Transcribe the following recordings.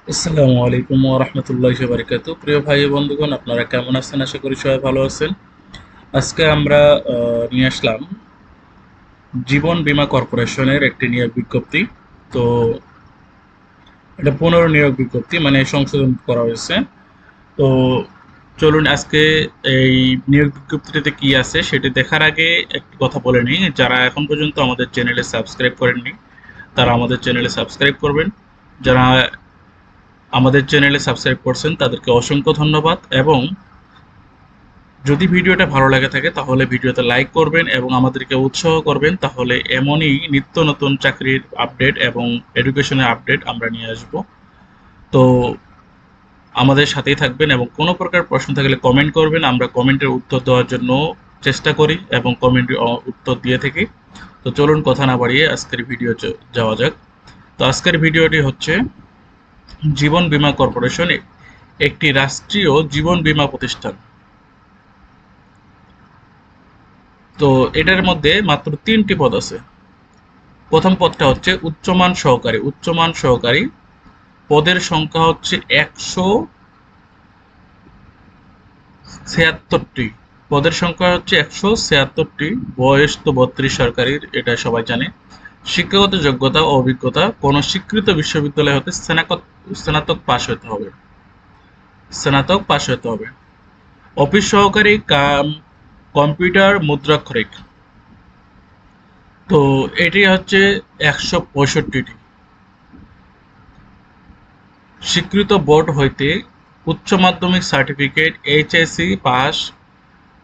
আসসালামু আলাইকুম ওয়া রাহমাতুল্লাহি ওয়া বারাকাতুহু। প্রিয় ভাই ও বন্ধুগণ, আপনারা কেমন আছেন? আশা করি সবাই ভালো আছেন। আজকে আমরা নিয়ে আসলাম জীবন বীমা কর্পোরেশনের একটি নিয়োগ বিজ্ঞপ্তি। তো এটা পুনর্নিয়োগ বিজ্ঞপ্তি, মানে সংশোধন করা হয়েছে। তো চলুন আজকে এই নিয়োগ বিজ্ঞপ্তিতে কি আছে সেটি দেখার আগে একটি কথা বলে নিই। যারা এখন পর্যন্ত আমাদের চ্যানেলে সাবস্ক্রাইব করেননি তারা আমাদের চ্যানেলে সাবস্ক্রাইব করবেন। যারা আমাদের চ্যানেলে সাবস্ক্রাইব করছেন তাদেরকে অসংখ্য ধন্যবাদ, এবং যদি ভিডিওটা ভালো লাগে থাকে তাহলে ভিডিওতে লাইক করবেন এবং আমাদেরকে উৎসাহ করবেন। তাহলে এমনই নিত্য নতুন চাকরির আপডেট এবং এডুকেশনের আপডেট আমরা নিয়ে আসব। তো আমাদের সাথেই থাকবেন, এবং কোনো প্রকার প্রশ্ন থাকলে কমেন্ট করবেন। আমরা কমেন্টের উত্তর দেওয়ার জন্য চেষ্টা করি এবং কমেন্টের উত্তর দিয়ে থাকি। তো চলুন কথা না বাড়িয়ে আজকের ভিডিও যাওয়া যাক। তো আজকের ভিডিওটি হচ্ছে জীবন বীমা কর্পোরেশন একটি রাষ্ট্রীয় জীবন বীমা প্রতিষ্ঠান। তো এটার মধ্যে মাত্র ৩টি পদ আছে। প্রথম পদটা হচ্ছে উচ্চমান সহকারী। পদের সংখ্যা হচ্ছে ১৭৬টি। বয়স তো ৩২ সরকারির, এটা সবাই জানে। শিক্ষাগত যোগ্যতা ও অভিজ্ঞতা কোনো স্বীকৃত বিশ্ববিদ্যালয় হতে স্নাতক পাশ হতে হবে। অফিস সহকারী কাম কম্পিউটার মুদ্রাক্ষরিক। তো এটি হচ্ছে ১৬৫টি। স্বীকৃত বোর্ড হইতে উচ্চ মাধ্যমিক সার্টিফিকেট, এইচএসসি পাস,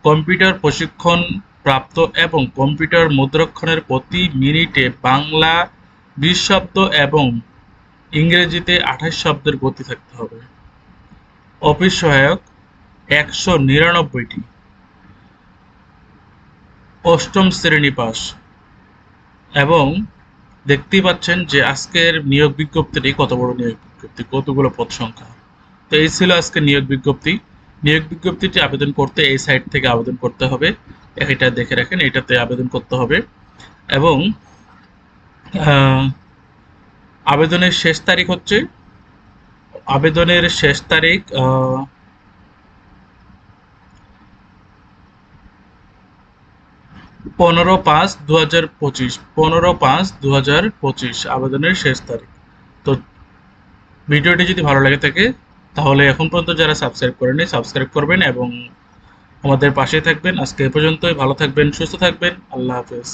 কম্পিউটার প্রশিক্ষণ প্রাপ্ত এবং কম্পিউটার মুদ্রাক্ষরের প্রতি মিনিটে বাংলা ২০ শব্দ এবং ইংরেজিতে ২৮ শব্দের গতি থাকতে হবে। অফিস সহায়ক ১৯৯টি। অষ্টম শ্রেণী পাস। এবং দেখতেই পাচ্ছেন যে আজকের নিয়োগ বিজ্ঞপ্তিটি কত বড় নিয়োগ বিজ্ঞপ্তি, কতগুলো পদ সংখ্যা। তো এই ছিল আজকের নিয়োগ বিজ্ঞপ্তি। নিয়োগ বিজ্ঞপ্তিটি আবেদন করতে এই সাইট থেকে আবেদন করতে হবে। এটা দেখে রাখেন, এটাতে আবেদন করতে হবে। এবং আহ, আবেদনের শেষ তারিখ হচ্ছে আবেদনের শেষ তারিখ ১৫/৫/২০২৫। ১৫/৫/২০২৫ আবেদনের শেষ তারিখ। তো ভিডিওটি যদি ভালো লাগে থাকে তাহলে এখন পর্যন্ত যারা সাবস্ক্রাইব করেনি সাবস্ক্রাইব করবেন এবং আমাদের পাশে থাকবেন। আজকে এ পর্যন্তই। ভালো থাকবেন, সুস্থ থাকবেন। আল্লাহ হাফেজ।